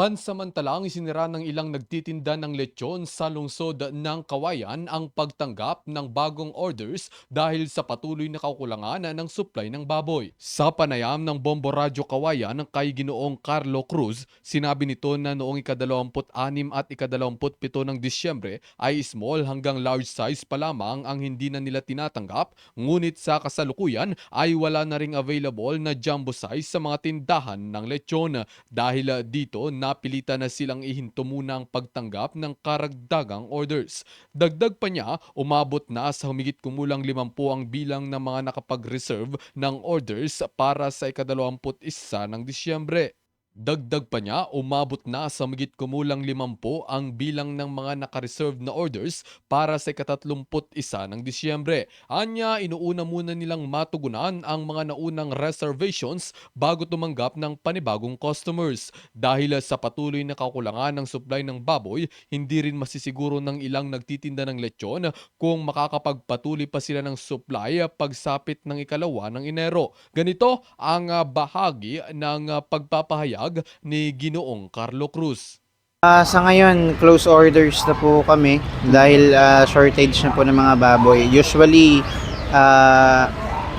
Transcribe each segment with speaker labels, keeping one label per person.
Speaker 1: Pansamantalang isinira ng ilang nagtitinda ng lechon sa lungsod ng Kawayan ang pagtanggap ng bagong orders dahil sa patuloy na kakulangan ng supply ng baboy. Sa panayam ng Bombo Radyo Kawayan kay Ginoong Carlo Cruz, sinabi nito na noong ika-26 at ika-27 ng Disyembre ay small hanggang large size pa lamang ang hindi na nila tinatanggap, ngunit sa kasalukuyan ay wala na ring available na jumbo size sa mga tindahan ng lechon. Dahil dito, napilitan na silang ihinto muna ang pagtanggap ng karagdagang orders. Dagdag pa niya, umabot na sa humigit kumulang 50 ang bilang ng mga nakapag-reserve ng orders para sa ika-21 ng Disyembre. Dagdag pa niya, umabot na sa humigit kumulang 50 ang bilang ng mga nakareserve na orders para sa ika-31 ng Disyembre. Anya, inuuna muna nilang matugunan ang mga naunang reservations bago tumanggap ng panibagong customers. Dahil sa patuloy na kakulangan ng supply ng baboy, hindi rin masisiguro ng ilang nagtitinda ng lechon kung makakapagpatuloy pa sila ng supply pagsapit ng ikalawa ng Enero. Ganito ang bahagi ng pagpapahayag ni Ginoong Carlo Cruz.
Speaker 2: Sa ngayon, close orders na po kami dahil shortage na po ng mga baboy. Usually,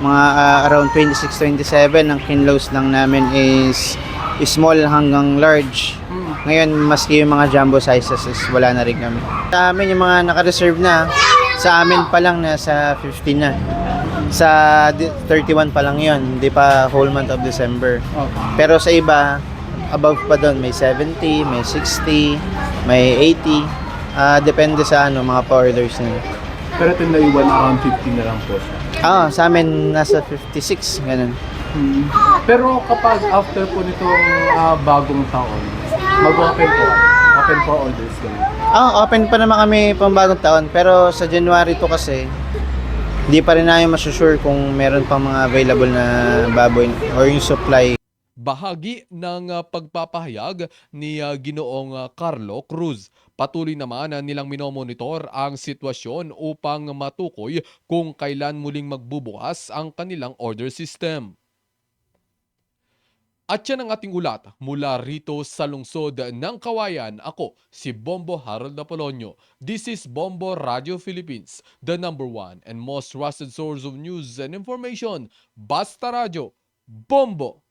Speaker 2: mga around 26-27 ang kinloss lang namin is small hanggang large. Ngayon, maski yung mga jumbo sizes is wala na rin kami. Sa amin, yung mga naka-reserve na, sa amin pa lang nasa 15 na. Sa 31 pa lang yon, hindi pa whole month of December. Pero sa iba, above pa doon, may 70, may 60, may 80. Depende sa mga pa-orders nila.
Speaker 3: Pero ito naiwan around 50 na lang po siya.
Speaker 2: Sa amin nasa 56, ganun.
Speaker 3: Pero kapag after po nitong bagong taon, open po orders kayo.
Speaker 2: Open pa naman kami pang bagong taon, pero sa January to kasi, hindi pa rin namin masusure kung meron pang mga available na baboy or yung supply.
Speaker 1: Bahagi ng pagpapahayag ni Ginoong Carlo Cruz. Patuloy naman nilang minomonitor ang sitwasyon upang matukoy kung kailan muling magbubukas ang kanilang order system. At yan ang ating ulat mula rito sa lungsod ng Kawayan. Ako si Bombo Harold Apolonio. This is Bombo Radio Philippines, the #1 and most trusted source of news and information. Basta Radio, Bombo!